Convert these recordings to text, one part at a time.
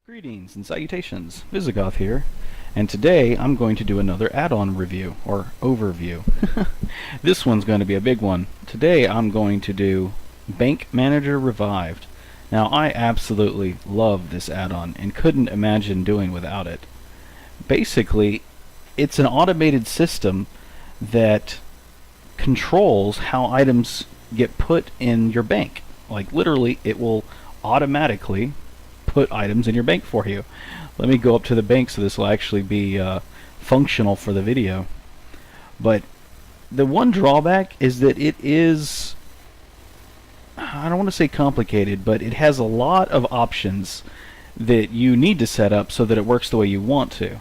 Greetings and salutations, Degothri here, and today I'm going to do another add-on review, or overview. This one's going to be a big one. Today I'm going to do Bank Manager Revived. Now I absolutely love this add-on and couldn't imagine doing without it. Basically, it's an automated system that controls how items get put in your bank. Like literally, it will automatically put items in your bank for you. Let me go up to the bank so this will actually be functional for the video. But the one drawback is that it is, I don't want to say complicated, but it has a lot of options that you need to set up so that it works the way you want to.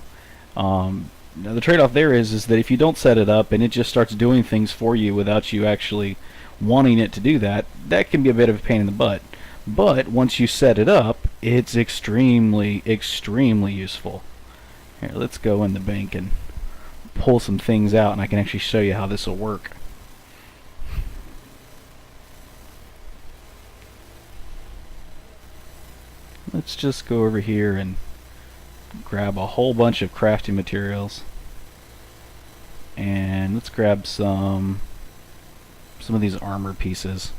Now the trade-off there is that if you don't set it up and it just starts doing things for you without you actually wanting it to do that, that can be a bit of a pain in the butt. But once you set it up, it's extremely useful. Here, let's go in the bank and pull some things out, and I can actually show you how this will work. Let's just go over here and grab a whole bunch of crafting materials, and let's grab some of these armor pieces.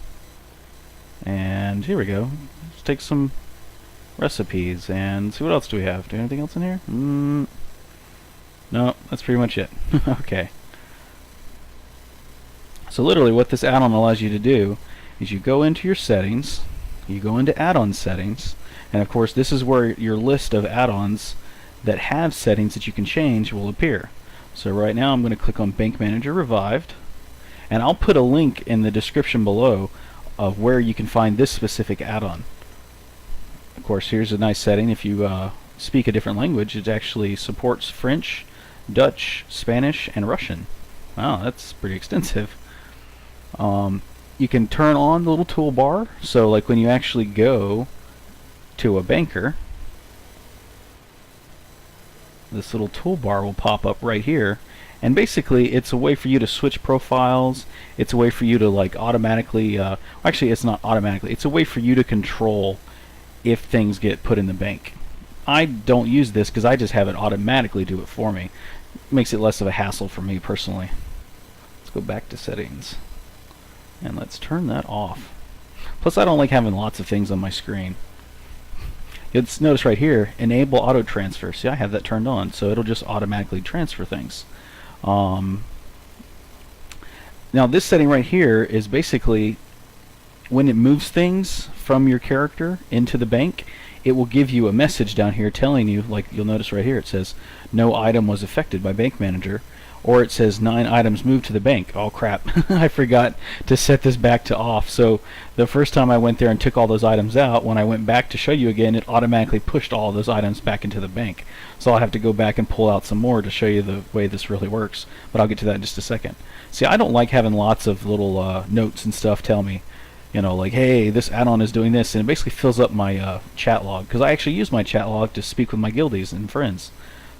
And here we go. Let's take some recipes and see what else do we have. Do we have anything else in here? No, that's pretty much it. Okay. So literally what this add-on allows you to do is you go into your settings, you go into add-on settings, and of course this is where your list of add-ons that have settings that you can change will appear. So right now I'm going to click on Bank Manager Revived, and I'll put a link in the description below of where you can find this specific add-on. Of course, here's a nice setting. If you speak a different language, it actually supports French, Dutch, Spanish, and Russian. Wow, that's pretty extensive. You can turn on the little toolbar, so like when you actually go to a banker, this little toolbar will pop up right here. And basically, it's a way for you to switch profiles. It's a way for you to like automatically, actually it's not automatically, it's a way for you to control if things get put in the bank. I don't use this because I just have it automatically do it for me. It makes it less of a hassle for me personally. Let's go back to settings. And let's turn that off. Plus I don't like having lots of things on my screen. You'll notice right here, enable auto transfer. See, I have that turned on, so it'll just automatically transfer things. Now this setting right here is basically when it moves things from your character into the bank, it will give you a message down here telling you, like you'll notice right here, it says no item was affected by Bank Manager, or it says 9 items moved to the bank. Oh crap, I forgot to set this back to off. So the first time I went there and took all those items out, when I went back to show you again, it automatically pushed all those items back into the bank. So I'll have to go back and pull out some more to show you the way this really works, but I'll get to that in just a second. See, I don't like having lots of little notes and stuff tell me, you know, like, hey, this add-on is doing this, and it basically fills up my chat log, because I actually use my chat log to speak with my guildies and friends.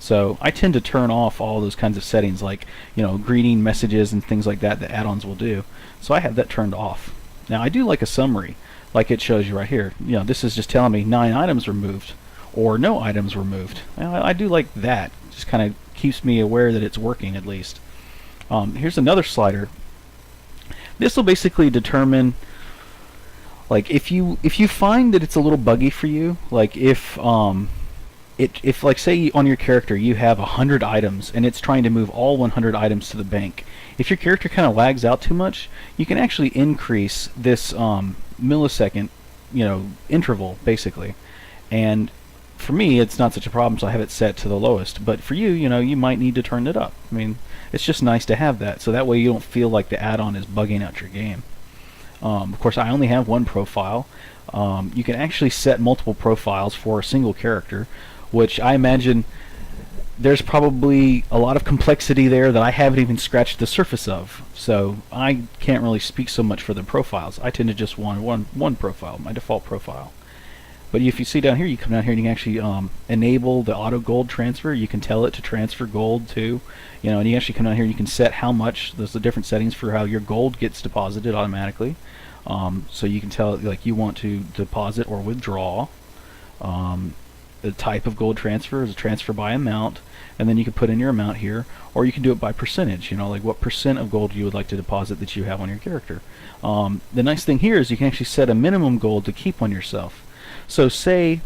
So I tend to turn off all those kinds of settings, like, you know, greeting messages and things like that add-ons will do. So I have that turned off. Now I do like a summary, like it shows you right here. You know, this is just telling me 9 items removed, or no items removed. I do like that. Just kind of keeps me aware that it's working at least. Here's another slider. This will basically determine, like, if you find that it's a little buggy for you, like if like say on your character you have 100 items and it's trying to move all 100 items to the bank. If your character kind of lags out too much, you can actually increase this millisecond, you know, interval basically. And for me, it's not such a problem, so I have it set to the lowest. But for you, you know, you might need to turn it up. I mean, it's just nice to have that, so that way you don't feel like the add-on is bugging out your game. Of course, I only have one profile. You can actually set multiple profiles for a single character, which I imagine there's probably a lot of complexity there that I haven't even scratched the surface of. So I can't really speak so much for the profiles. I tend to just want one profile, my default profile. But if you see down here, you come down here and you can actually enable the auto gold transfer. You can tell it to transfer gold too, you know, and you actually come down here and you can set how much. There's the different settings for how your gold gets deposited automatically. So you can tell it like you want to deposit or withdraw. the type of gold transfer is a transfer by amount, and then you can put in your amount here, or you can do it by percentage, like what percent of gold you would like to deposit that you have on your character. The nice thing here is you can actually set a minimum gold to keep on yourself. So say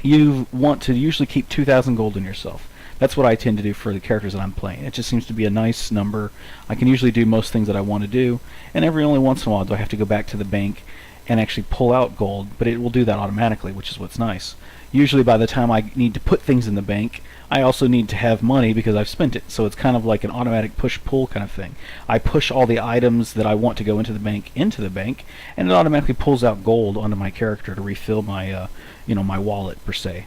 you want to usually keep 2,000 gold on yourself. That's what I tend to do for the characters that I'm playing. It just seems to be a nice number. I can usually do most things that I want to do, and every only once in a while do I have to go back to the bank and actually pull out gold, but it will do that automatically, which is what's nice. Usually by the time I need to put things in the bank, I also need to have money because I've spent it. So it's kind of like an automatic push-pull kind of thing. I push all the items that I want to go into the bank, and it automatically pulls out gold onto my character to refill my, my wallet per se.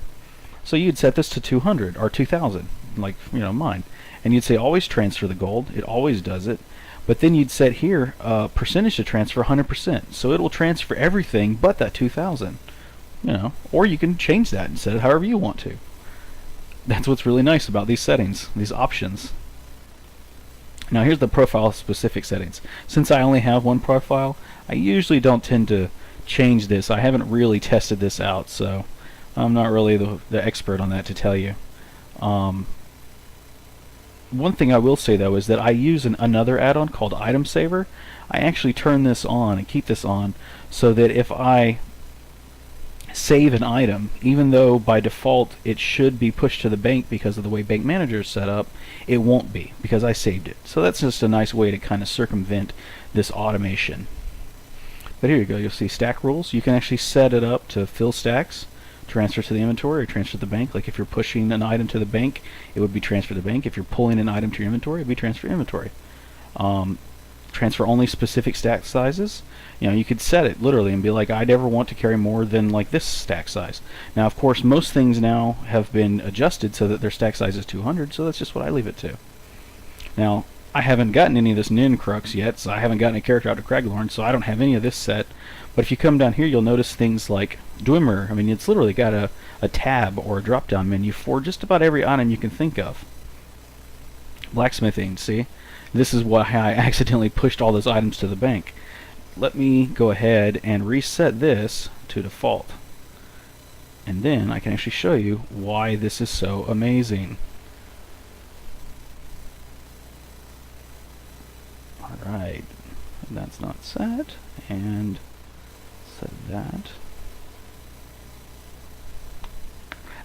So you'd set this to 200 or 2,000, like mine, and you'd say always transfer the gold. It always does it. But then you'd set here percentage to transfer 100%, so it will transfer everything but that 2,000. Or you can change that and set it however you want to. That's what's really nice about these settings, these options. Now here's the profile specific settings. Since I only have one profile, I usually don't tend to change this. I haven't really tested this out, so I'm not really the expert on that to tell you. One thing I will say though is that I use another add-on called Item Saver. I actually turn this on and keep this on so that if I save an item, even though by default it should be pushed to the bank because of the way Bank Manager is set up, it won't be because I saved it. So that's just a nice way to kind of circumvent this automation. But here you go, you'll see stack rules. You can actually set it up to fill stacks, transfer to the inventory, or transfer to the bank. Like if you're pushing an item to the bank, it would be transfer to the bank. If you're pulling an item to your inventory, it would be transfer to inventory. Transfer only specific stack sizes. You could set it literally and be like, I never want to carry more than like this stack size. Now of course most things now have been adjusted so that their stack size is 200, so that's just what I leave it to. Now I haven't gotten any of this Nin Crux yet, so I haven't gotten a character out of Craglorn, so I don't have any of this set. But if you come down here, you'll notice things like Dwemer. I mean, it's literally got a tab or a drop-down menu for just about every item you can think of. Blacksmithing, see? This is why I accidentally pushed all those items to the bank. Let me go ahead and reset this to default. And then I can actually show you why this is so amazing. Alright, that's not set, and set that.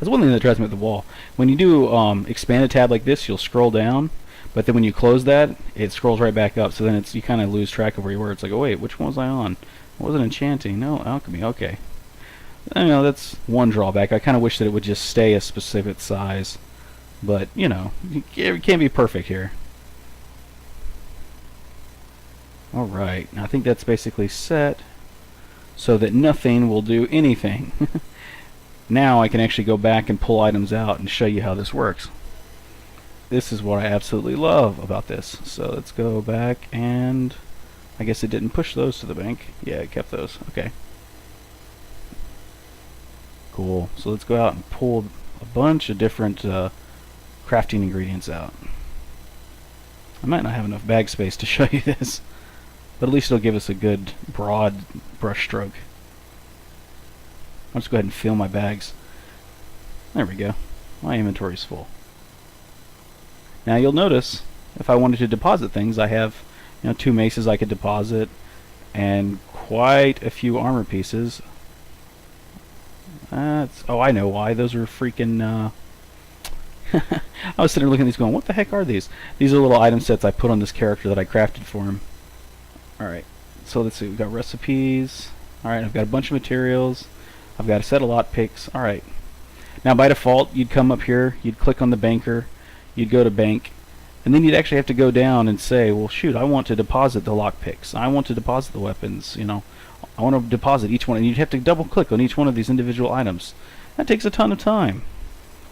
That's one thing that drives me up the wall. When you do expand a tab like this, you'll scroll down, but then when you close that, it scrolls right back up, so then you kind of lose track of where you were. It's like, oh wait, which one was I on? It wasn't enchanting, no, alchemy, okay. That's one drawback. I kind of wish that it would just stay a specific size, but, it can't be perfect here. Alright, I think that's basically set so that nothing will do anything. Now I can actually go back and pull items out and show you how this works. This is what I absolutely love about this. So let's go back, and I guess it didn't push those to the bank. Yeah, it kept those. Okay. Cool. So let's go out and pull a bunch of different crafting ingredients out. I might not have enough bag space to show you this, but at least it'll give us a good broad brush stroke. I'll just go ahead and fill my bags. There we go. My inventory's full. Now you'll notice if I wanted to deposit things, I have 2 maces I could deposit and quite a few armor pieces. Oh, I know why. Those are freaking I was sitting there looking at these going, what the heck are these? These are little item sets I put on this character that I crafted for him. Alright, so let's see, we've got recipes. Alright, I've got a bunch of materials. I've got a set of lot picks. Alright. Now by default, you'd come up here, you'd click on the banker, you'd go to bank, and then you'd actually have to go down and say, well shoot, I want to deposit the lock picks. I want to deposit the weapons, I want to deposit each one, and you'd have to double click on each one of these individual items. That takes a ton of time.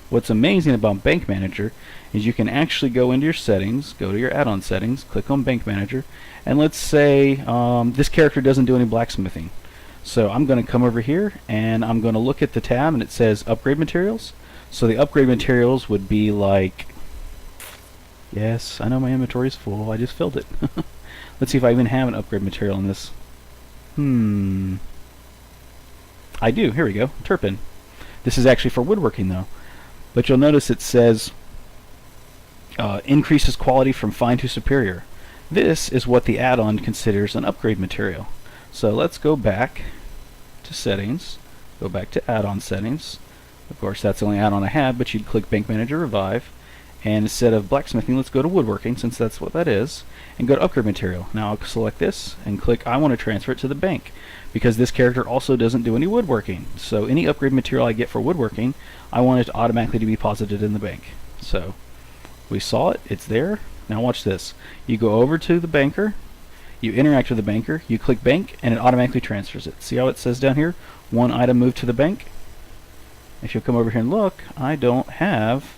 What's amazing about Bank Manager is you can actually go into your settings, go to your add-on settings, click on Bank Manager, and let's say this character doesn't do any blacksmithing. So I'm going to come over here and I'm going to look at the tab and it says upgrade materials. So the upgrade materials would be like, yes, I know my inventory is full, I just filled it. Let's see if I even have an upgrade material in this. I do, here we go, Turpin. This is actually for woodworking though. But you'll notice it says increases quality from fine to superior. This is what the add-on considers an upgrade material. So let's go back to settings, go back to add-on settings. Of course that's the only add-on I had, but you'd click Bank Manager Revive, and instead of blacksmithing, let's go to woodworking, since that's what that is, and go to upgrade material. Now I'll select this and click I want to transfer it to the bank, because this character also doesn't do any woodworking. So any upgrade material I get for woodworking, I want it to automatically to be deposited in the bank. So we saw it, it's there. Now watch this. You go over to the banker, you interact with the banker, you click bank, and it automatically transfers it. See how it says down here, one item moved to the bank? If you come over here and look, I don't have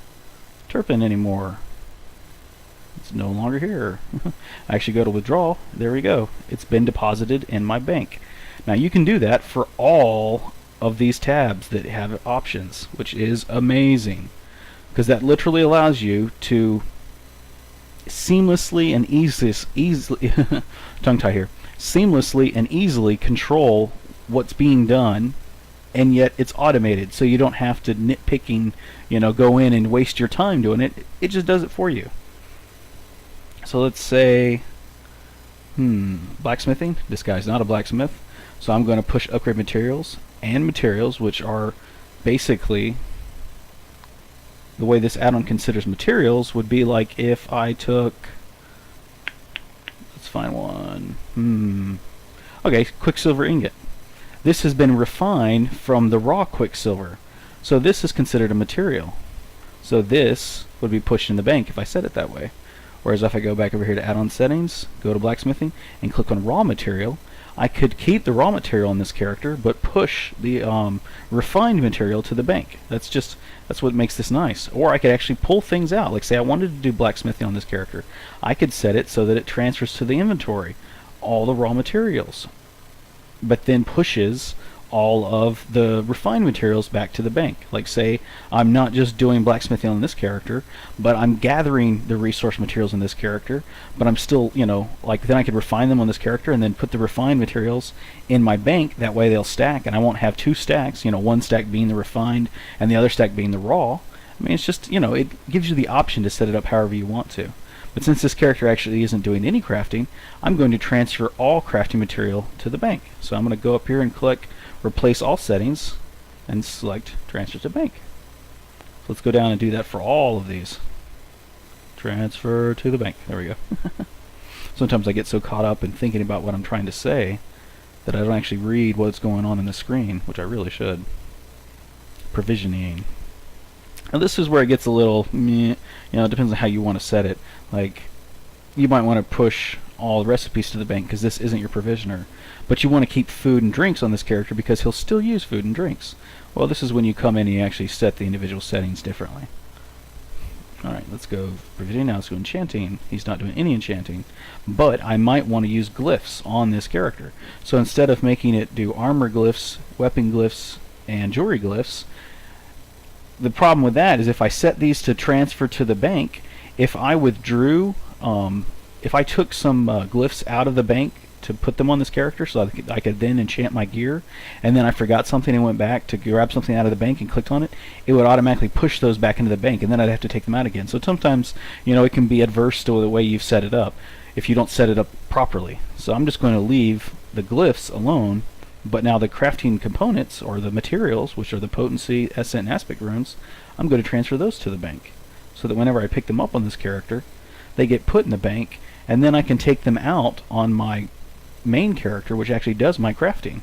Turpin anymore. It's no longer here. I actually go to withdraw, there we go. It's been deposited in my bank. Now you can do that for all of these tabs that have options, which is amazing, because that literally allows you to seamlessly and easily tongue tie here, seamlessly and easily control what's being done, and yet it's automated, so you don't have to nitpicking, go in and waste your time doing it. It just does it for you. So let's say blacksmithing. This guy's not a blacksmith, so I'm going to push upgrade materials, and materials, which are basically the way this add-on considers materials, would be like if I took, let's find one, okay, Quicksilver ingot. This has been refined from the raw Quicksilver, so this is considered a material. So this would be pushed in the bank if I set it that way. Whereas if I go back over here to add-on settings, go to blacksmithing, and click on raw material, I could keep the raw material in this character, but push the refined material to the bank. That's what makes this nice. Or I could actually pull things out. Like say I wanted to do blacksmithing on this character, I could set it so that it transfers to the inventory all the raw materials, but then pushes all of the refined materials back to the bank. Like say I'm not just doing blacksmithing on this character, but I'm gathering the resource materials in this character, but I'm still, like then I could refine them on this character and then put the refined materials in my bank. That way they'll stack, and I won't have two stacks, one stack being the refined and the other stack being the raw. I mean, it's just, it gives you the option to set it up however you want to. But since this character actually isn't doing any crafting, I'm going to transfer all crafting material to the bank. So I'm going to go up here and click Replace All Settings and select Transfer to Bank. So let's go down and do that for all of these. Transfer to the bank. There we go. Sometimes I get so caught up in thinking about what I'm trying to say that I don't actually read what's going on the screen, which I really should. Provisioning. Now this is where it gets a little meh, it depends on how you want to set it. Like, you might want to push all the recipes to the bank because this isn't your provisioner, but you want to keep food and drinks on this character because he'll still use food and drinks. Well, this is when you come in and you actually set the individual settings differently. Alright, let's go provisioning. Now let's go enchanting. He's not doing any enchanting, but I might want to use glyphs on this character. So instead of making it do armor glyphs, weapon glyphs, and jewelry glyphs, the problem with that is if I set these to transfer to the bank, if I withdrew, if I took some glyphs out of the bank to put them on this character so I could then enchant my gear, and then I forgot something and went back to grab something out of the bank and clicked on it, it would automatically push those back into the bank, and then I'd have to take them out again. So sometimes, it can be adverse to the way you've set it up if you don't set it up properly. So I'm just going to leave the glyphs alone, but now the crafting components, or the materials, which are the potency, essence, and aspect runes, I'm going to transfer those to the bank, so that whenever I pick them up on this character, they get put in the bank, and then I can take them out on my main character, which actually does my crafting.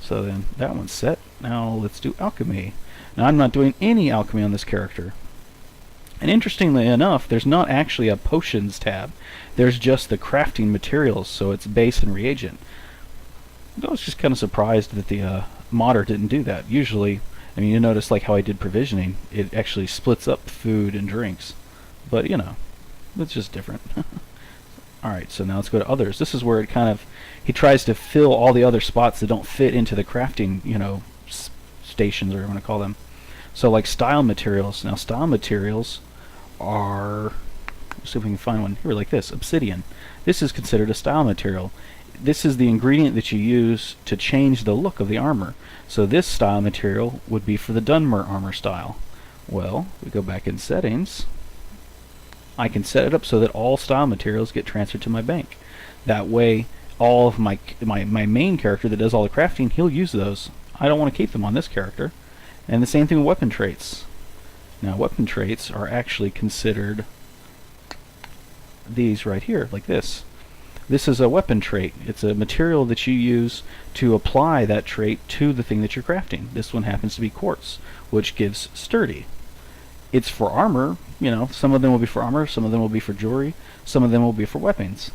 So then that one's set. Now let's do alchemy. Now I'm not doing any alchemy on this character. And interestingly enough, there's not actually a potions tab. There's just the crafting materials, so it's base and reagent. I was just kind of surprised that the modder didn't do that. Usually, you notice like how I did provisioning, it actually splits up food and drinks. But, it's just different. Alright, so now let's go to others. This is where it kind of, he tries to fill all the other spots that don't fit into the crafting, stations, or whatever you want to call them. So like style materials. Now style materials are, let's see if we can find one here like this, obsidian. This is considered a style material. this is the ingredient that you use to change the look of the armor. So this style material would be for the Dunmer armor style. Well, we go back in settings. I can set it up so that all style materials get transferred to my bank. That way, all of my main character that does all the crafting, he'll use those. I don't want to keep them on this character. And the same thing with weapon traits. Now, weapon traits are actually considered these right here, like this. This is a weapon trait. It's a material that you use to apply that trait to the thing that you're crafting. This one happens to be quartz, which gives sturdy. It's for armor, you know, some of them will be for armor, some of them will be for jewelry, some of them will be for weapons.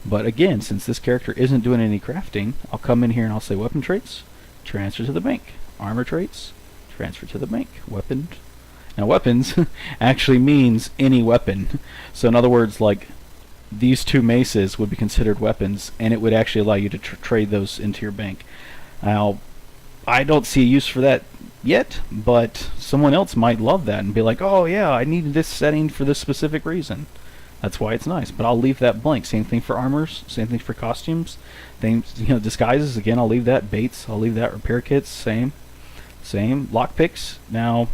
But again, since this character isn't doing any crafting, I'll come in here and I'll say weapon traits, transfer to the bank. Armor traits, transfer to the bank. Weapon. Now weapons actually means any weapon. So in other words, like these two maces would be considered weapons, and it would actually allow you to trade those into your bank. Now, I don't see a use for that yet, but someone else might love that and be like, oh yeah, I needed this setting for this specific reason. That's why it's nice, but I'll leave that blank. Same thing for armors, same thing for costumes. Things, you know, disguises, again, I'll leave that. Baits, I'll leave that. Repair kits, same. Lockpicks. Now,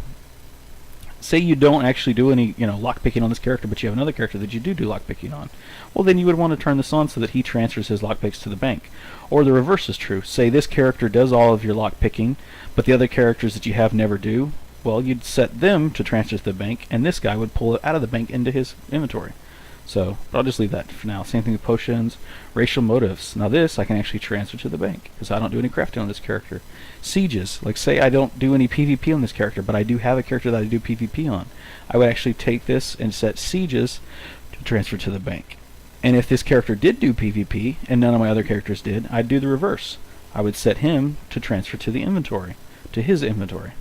say you don't actually do any, you know, lockpicking on this character, but you have another character that you do lockpicking on. Well, then you would want to turn this on so that he transfers his lockpicks to the bank. Or the reverse is true. Say this character does all of your lockpicking, but the other characters that you have never do. Well, you'd set them to transfer to the bank, and this guy would pull it out of the bank into his inventory. So, but I'll just leave that for now. Same thing with potions, racial motives. Now this I can actually transfer to the bank, because I don't do any crafting on this character. Sieges, like say I don't do any PvP on this character, but I do have a character that I do PvP on. I would actually take this and set sieges to transfer to the bank. And if this character did do PvP, and none of my other characters did, I'd do the reverse. I would set him to transfer to the inventory, to his inventory.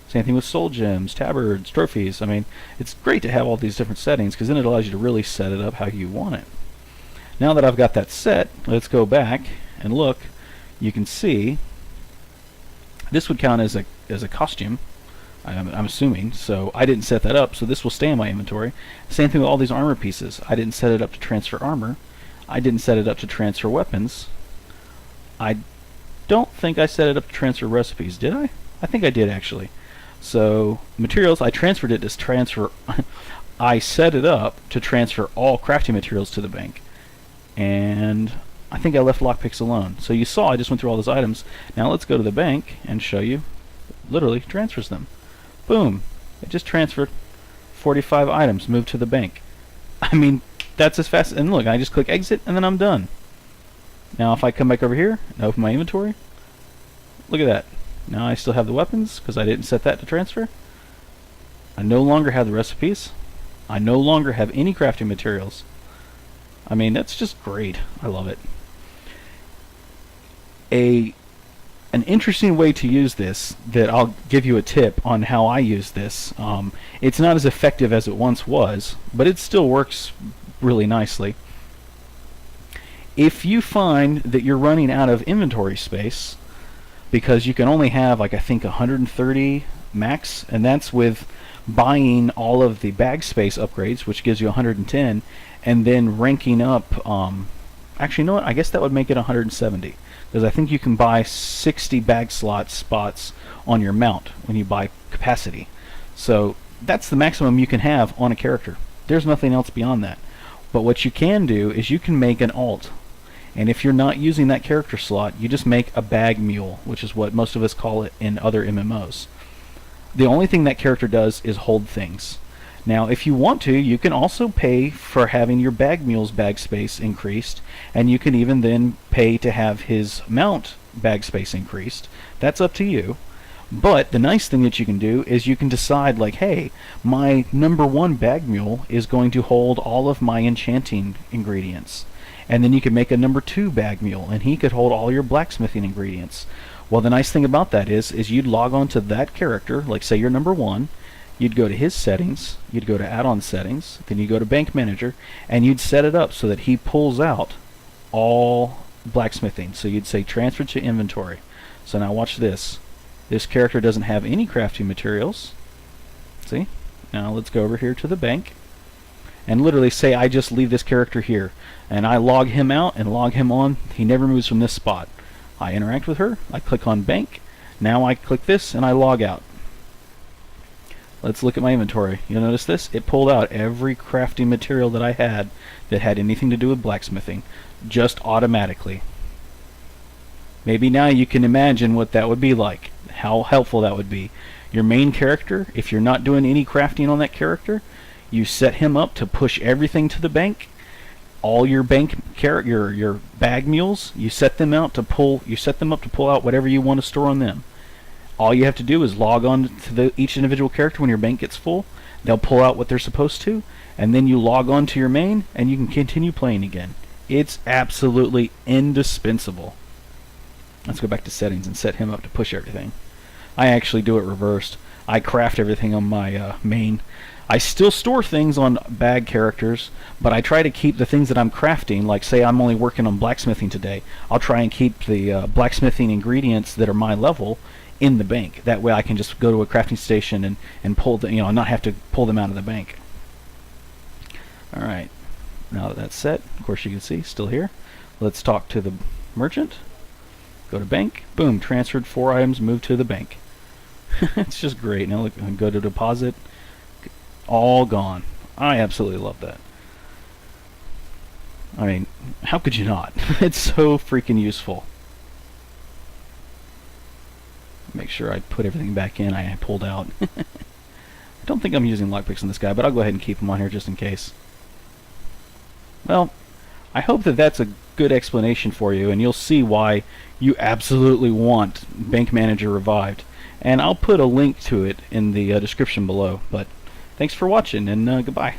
Same thing with soul gems, tabards, trophies. I mean, it's great to have all these different settings, because then it allows you to really set it up how you want it. Now that I've got that set, let's go back and look. You can see this would count as a costume, I'm assuming. So I didn't set that up, so this will stay in my inventory. Same thing with all these armor pieces. I didn't set it up to transfer armor. I didn't set it up to transfer weapons. I don't think I set it up to transfer recipes, did I? I think I did, actually. So materials, I transferred it as transfer. I set it up to transfer all crafting materials to the bank, and I think I left lockpicks alone. So you saw I just went through all those items. Now let's go to the bank and show you. Literally transfers them. Boom! It just transferred 45 items, moved to the bank. I mean, that's as fast. And look, I just click exit, and then I'm done. Now if I come back over here and open my inventory, look at that. Now I still have the weapons, because I didn't set that to transfer. I no longer have the recipes. I no longer have any crafting materials. I mean, that's just great. I love it. An interesting way to use this, that I'll give you a tip on how I use this. It's not as effective as it once was, but it still works really nicely. If you find that you're running out of inventory space, because you can only have, like, I think 130 max, and that's with buying all of the bag space upgrades, which gives you 110, and then ranking up, actually, you know what, I guess that would make it 170, because I think you can buy 60 bag slot spots on your mount when you buy capacity. So that's the maximum you can have on a character. There's nothing else beyond that. But what you can do is you can make an alt. And if you're not using that character slot, you just make a bag mule, which is what most of us call it in other MMOs. The only thing that character does is hold things. Now, if you want to, you can also pay for having your bag mule's bag space increased, and you can even then pay to have his mount bag space increased. That's up to you. But the nice thing that you can do is you can decide, like, hey, my #1 bag mule is going to hold all of my enchanting ingredients. And then you could make a #2 bag mule, and he could hold all your blacksmithing ingredients. Well, the nice thing about that is you'd log on to that character, like say you're #1, you'd go to his settings, you'd go to add-on settings, then you go to bank manager, and you'd set it up so that he pulls out all blacksmithing. So you'd say transfer to inventory. So now watch this. This character doesn't have any crafting materials. See? Now let's go over here to the bank. and literally say I just leave this character here, and I log him out and log him on. He never moves from this spot. I interact with her, I click on bank, now I click this and I log out. Let's look at my inventory. You'll notice this, it pulled out every crafting material that I had that had anything to do with blacksmithing, just automatically. Maybe now you can imagine what that would be like, how helpful that would be. Your main character, if you're not doing any crafting on that character, you set him up to push everything to the bank. All your your bag mules, you set them up to pull out whatever you want to store on them. All you have to do is log on to each individual character when your bank gets full. They'll pull out what they're supposed to, and then you log on to your main and you can continue playing again. It's absolutely indispensable. Let's go back to settings and set him up to push everything. I actually do it reversed. I craft everything on my main. I still store things on bag characters, but I try to keep the things that I'm crafting, like say I'm only working on blacksmithing today, I'll try and keep the blacksmithing ingredients that are my level in the bank. That way I can just go to a crafting station and pull the, not have to pull them out of the bank. Alright, now that that's set, of course you can see, still here. Let's talk to the merchant. Go to bank, boom, transferred 4 items, moved to the bank. It's just great. Now look, go to deposit, all gone. I absolutely love that. I mean, how could you not? It's so freaking useful. Make sure I put everything back in I pulled out. I don't think I'm using lockpicks on this guy, but I'll go ahead and keep him on here just in case. Well, I hope that that's a good explanation for you, and you'll see why you absolutely want Bank Manager revived. And I'll put a link to it in the description below. But thanks for watching, and goodbye.